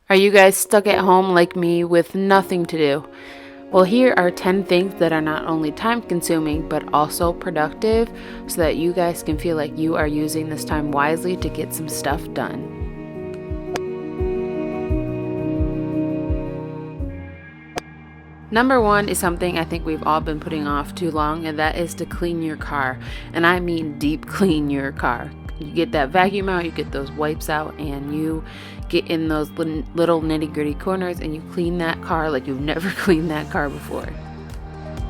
Are you guys stuck at home like me with nothing to do? Well, here are 10 things that are not only time consuming but also productive so that you guys can feel like you are using this time wisely to get some stuff done. Number one is something I think we've all been putting off too long, and that is to clean your car. And I mean deep clean your car. You get that vacuum out, you get those wipes out, and you get in those little nitty-gritty corners and you clean that car like you've never cleaned that car before.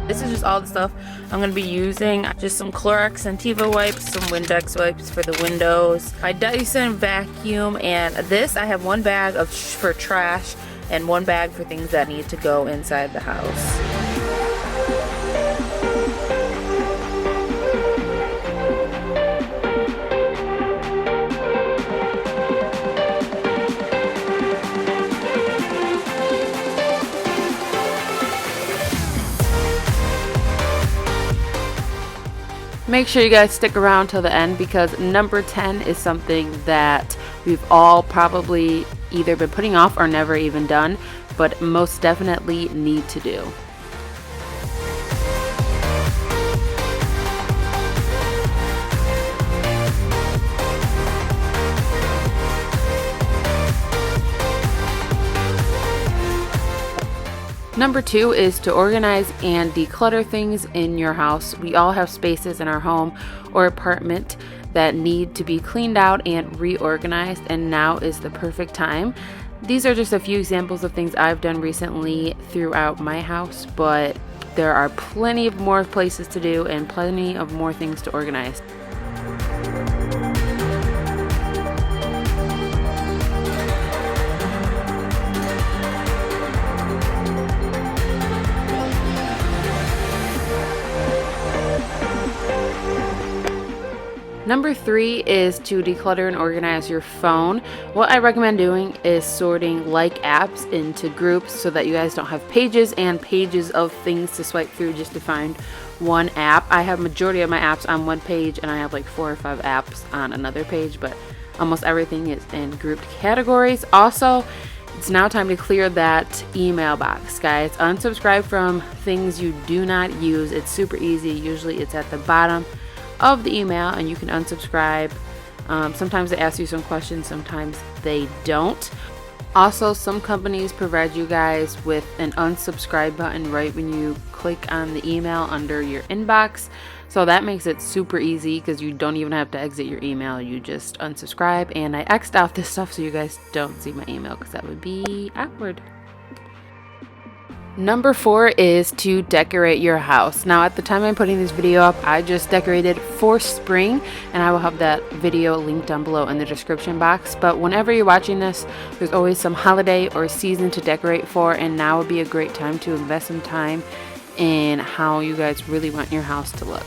This is just all the stuff I'm going to be using. Just some Clorox Scentiva wipes, some Windex wipes for the windows, my Dyson vacuum, and this I have one bag for trash and one bag for things that need to go inside the house. Make sure you guys stick around till the end because number 10 is something that we've all probably either been putting off or never even done, but most definitely need to do. Number 2 is to organize and declutter things in your house. We all have spaces in our home or apartment that need to be cleaned out and reorganized, and now is the perfect time. These are just a few examples of things I've done recently throughout my house, but there are plenty of more places to do and plenty of more things to organize. Number 3 is to declutter and organize your phone. What I recommend doing is sorting like apps into groups so that you guys don't have pages and pages of things to swipe through just to find one app. I have majority of my apps on one page and I have like 4 or 5 apps on another page, but almost everything is in grouped categories. Also, it's now time to clear that email box, guys. Unsubscribe from things you do not use. It's super easy. Usually it's at the bottom of the email and you can unsubscribe. Sometimes they ask you some questions, sometimes they don't. Also, some companies provide you guys with an unsubscribe button right when you click on the email under your inbox, so that makes it super easy because you don't even have to exit your email, you just unsubscribe. And I X'd out this stuff so you guys don't see my email because that would be awkward. Number 4 is to decorate your house. Now, at the time I'm putting this video up, I just decorated for spring, and I will have that video linked down below in the description box. But whenever you're watching this, there's always some holiday or season to decorate for, and now would be a great time to invest some time in how you guys really want your house to look.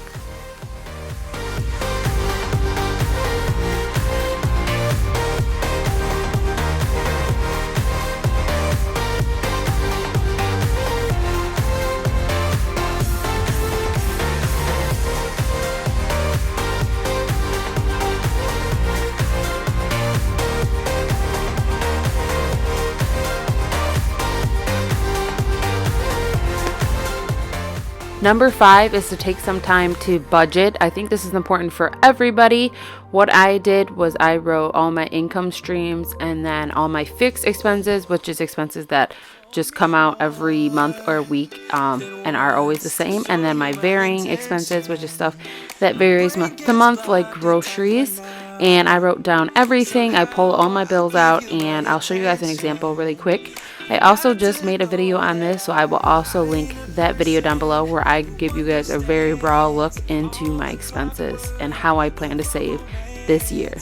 Number 5 is to take some time to budget. I think this is important for everybody. What I did was I wrote all my income streams and then all my fixed expenses, which is expenses that just come out every month or week and are always the same. And then my varying expenses, which is stuff that varies month to month, like groceries. And I wrote down everything. I pulled all my bills out, and I'll show you guys an example really quick. I also just made a video on this, so I will also link that video down below where I give you guys a very raw look into my expenses and how I plan to save this year.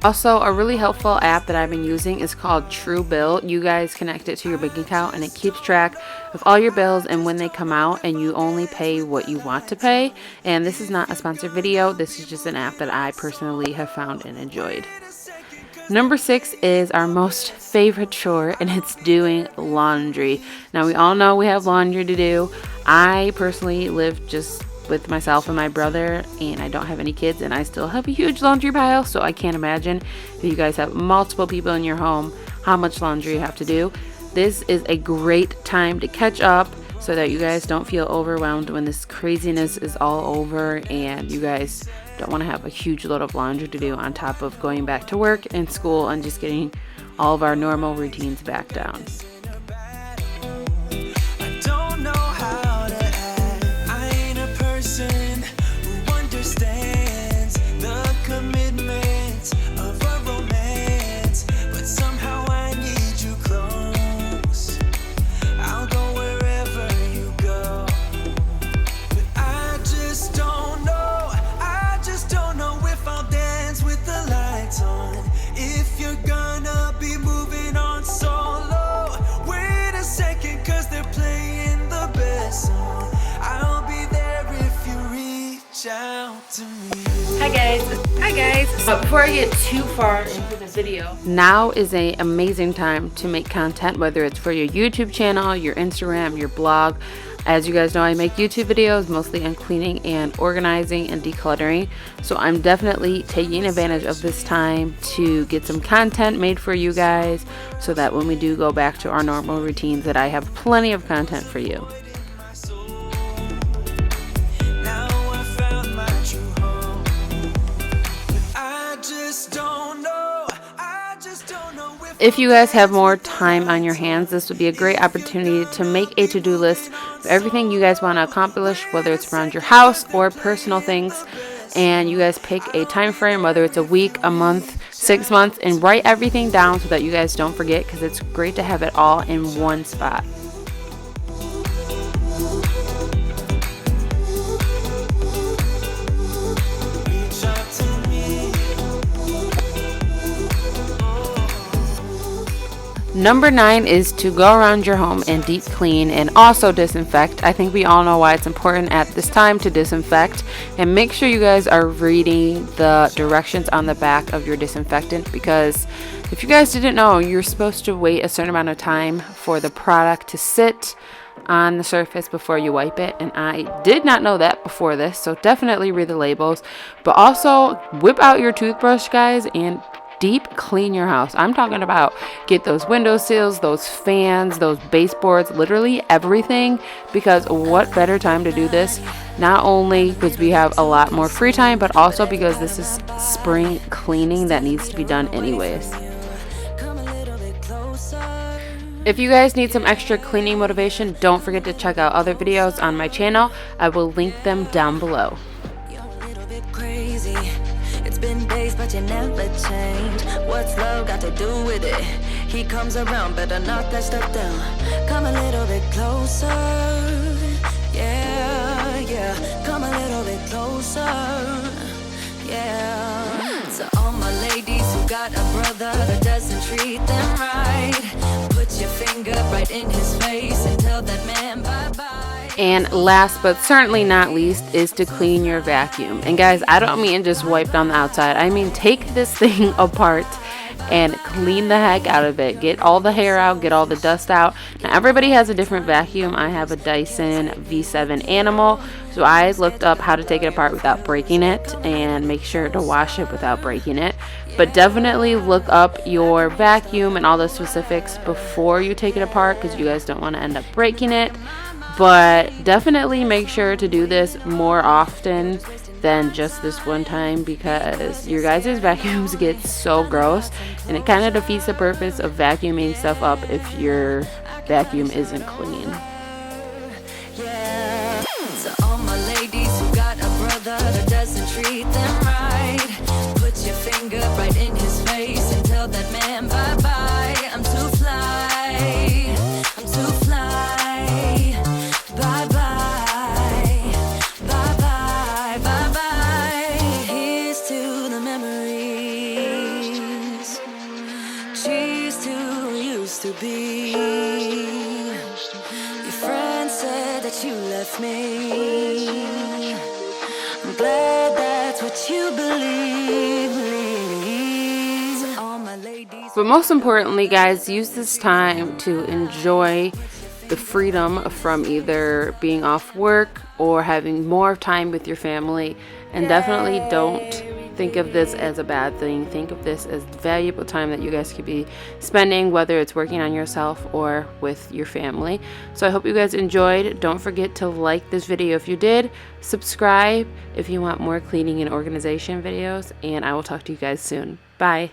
Also, a really helpful app that I've been using is called Truebill. You guys connect it to your bank account and it keeps track of all your bills and when they come out, and you only pay what you want to pay. And this is not a sponsored video. This is just an app that I personally have found and enjoyed. Number 6 is our most favorite chore, and it's doing laundry. Now, we all know we have laundry to do. I personally live just with myself and my brother, and I don't have any kids, and I still have a huge laundry pile, so I can't imagine if you guys have multiple people in your home how much laundry you have to do. This is a great time to catch up so that you guys don't feel overwhelmed when this craziness is all over and you guys don't want to have a huge load of laundry to do on top of going back to work and school and just getting all of our normal routines back down. Hi guys. But before I get too far into the video, now is an amazing time to make content, whether it's for your YouTube channel, your Instagram, your blog. As you guys know, I make YouTube videos mostly on cleaning and organizing and decluttering. So I'm definitely taking advantage of this time to get some content made for you guys so that when we do go back to our normal routines that I have plenty of content for you. If you guys have more time on your hands, this would be a great opportunity to make a to-do list of everything you guys want to accomplish, whether it's around your house or personal things. And you guys pick a time frame, whether it's a week, a month, 6 months, and write everything down so that you guys don't forget, because it's great to have it all in one spot. Number 9 is to go around your home and deep clean and also disinfect. I think we all know why it's important at this time to disinfect, and make sure you guys are reading the directions on the back of your disinfectant, because if you guys didn't know, you're supposed to wait a certain amount of time for the product to sit on the surface before you wipe it, and I did not know that before this, so definitely read the labels. But also whip out your toothbrush, guys, and deep clean your house. I'm talking about get those windowsills, those fans, those baseboards, literally everything, because what better time to do this? Not only because we have a lot more free time, but also because this is spring cleaning that needs to be done anyways. If you guys need some extra cleaning motivation, don't forget to check out other videos on my channel. I will link them down below. It's been days, but you never change. What's love got to do with it? He comes around, better knock that stuff down. Come a little bit closer. Yeah, yeah. Come a little bit closer. Yeah. So all my ladies who got a brother that doesn't treat them right, put your finger right in his face and tell that man bye-bye. And last but certainly not least is to clean your vacuum. And guys, I don't mean just wipe down the outside. I mean take this thing apart and clean the heck out of it. Get all the hair out, get all the dust out. Now everybody has a different vacuum. I have a Dyson V7 Animal, so I looked up how to take it apart without breaking it and make sure to wash it without breaking it. But definitely look up your vacuum and all the specifics before you take it apart, because you guys don't want to end up breaking it. But definitely make sure to do this more often than just this one time, because your guys' vacuums get so gross and it kind of defeats the purpose of vacuuming stuff up if your vacuum isn't clean. Yeah. So all my ladies who got a brother that doesn't treat them right, put your finger right in his face and tell that man bye-bye. I'm too fly. I'm too fly. To be. Your friend said that you left me. I'm glad that's what you believe. All my ladies. But most importantly, guys, use this time to enjoy the freedom from either being off work or having more time with your family. And definitely don't think of this as a bad thing. Think of this as valuable time that you guys could be spending, whether it's working on yourself or with your family. So I hope you guys enjoyed. Don't forget to like this video if you did, subscribe if you want more cleaning and organization videos, and I will talk to you guys soon. Bye.